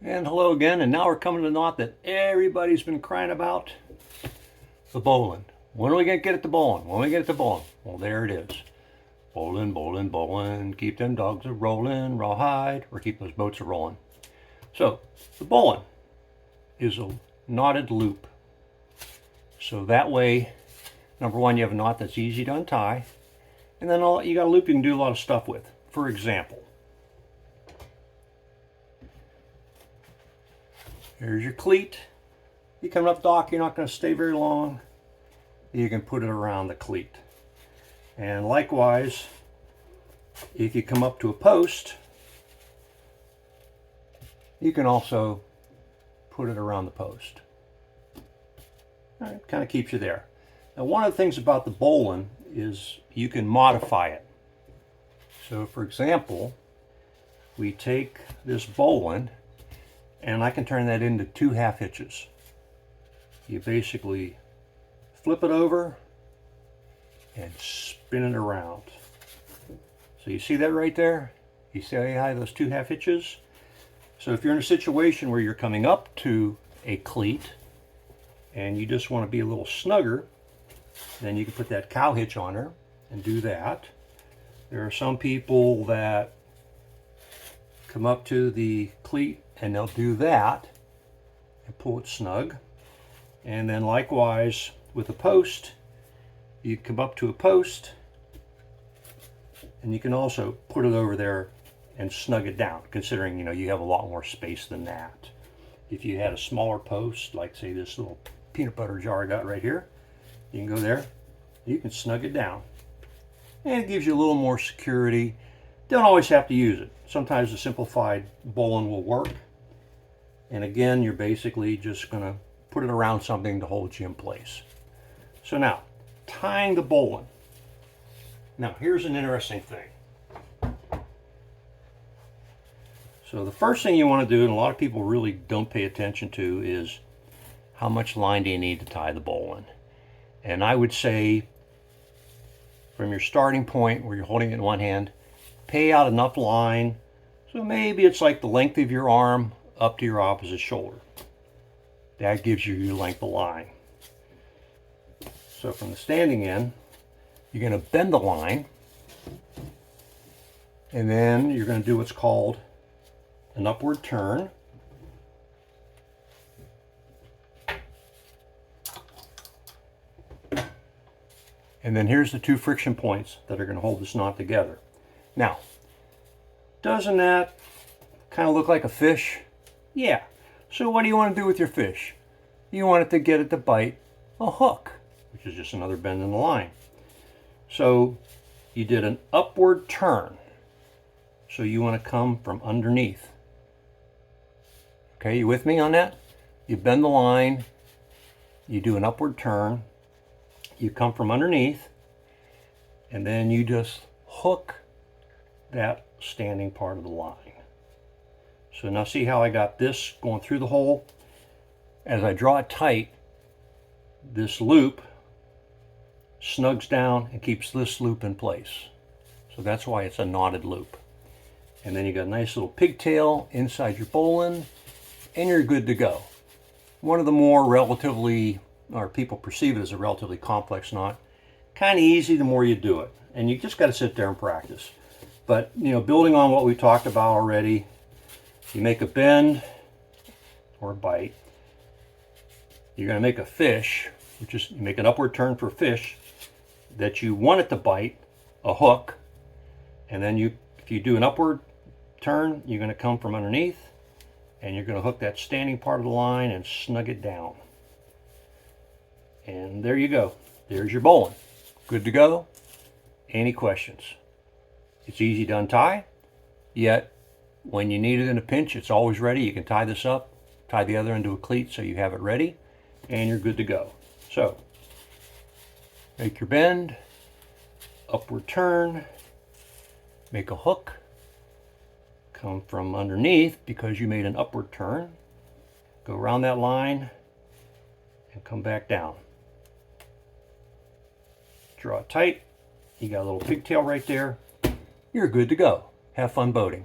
And hello again, and now we're coming to the knot that everybody's been crying about, the bowline. When are we going to get it to bowline? When are we get it to bowline? Well, there it is. Bowline, bowline, bowline, keep them dogs a-rolling, rawhide, or keep those boats a-rolling. So, the bowline is a knotted loop. So that way, number one, you have a knot that's easy to untie, and then you got a loop you can do a lot of stuff with. For example, here's your cleat. You come up dock, you're not going to stay very long. You can put it around the cleat. And likewise, if you come up to a post, you can also put it around the post. All right, kind of keeps you there. Now, one of the things about the bowline is you can modify it. So for example, we take this bowline and I can turn that into 2 half hitches. You basically flip it over and spin it around. So you see that right there? You see how those 2 half hitches? So if you're in a situation where you're coming up to a cleat and you just want to be a little snugger, then you can put that cow hitch on her and do that. There are some people that come up to the cleat and they'll do that and pull it snug. And then likewise with a post, you come up to a post and you can also put it over there and snug it down, considering you have a lot more space than that. If you had a smaller post, like say this little peanut butter jar I got right here, you can go there, you can snug it down. And it gives you a little more security. Don't always have to use it. Sometimes the simplified bowline will work. And again, you're basically just going to put it around something to hold you in place. So now, tying the bowline. Now, here's an interesting thing. So the first thing you want to do, and a lot of people really don't pay attention to, is how much line do you need to tie the bowline? And I would say, from your starting point where you're holding it in one hand, pay out enough line. So maybe it's like the length of your arm up to your opposite shoulder. That gives you your length of line. So from the standing end, you're going to bend the line, and then you're going to do what's called an upward turn. And then here's the 2 friction points that are going to hold this knot together. Now, doesn't that kind of look like a fish? Yeah. So what do you want to do with your fish? You want it to get it to bite a hook, which is just another bend in the line. So you did an upward turn. So you want to come from underneath. Okay, you with me on that? You bend the line, you do an upward turn, you come from underneath, and then you just hook that standing part of the line. So now see how I got this going through the hole? As I draw it tight, this loop snugs down and keeps this loop in place. So that's why it's a knotted loop. And then you got a nice little pigtail inside your bowline, and you're good to go. One of the more relatively, or people perceive it as a relatively complex knot. Kind of easy the more you do it. And you just got to sit there and practice. But, building on what we talked about already, you make a bend or a bite. You're going to make a fish, which is you make an upward turn for fish that you want it to bite, a hook. And then if you do an upward turn, you're going to come from underneath and you're going to hook that standing part of the line and snug it down. And there you go. There's your bowline. Good to go. Any questions? It's easy to untie, yet when you need it in a pinch, it's always ready. You can tie this up, tie the other end to a cleat so you have it ready, and you're good to go. So, make your bend, upward turn, make a hook, come from underneath because you made an upward turn, go around that line, and come back down. Draw it tight. You got a little pigtail right there. You're good to go. Have fun boating.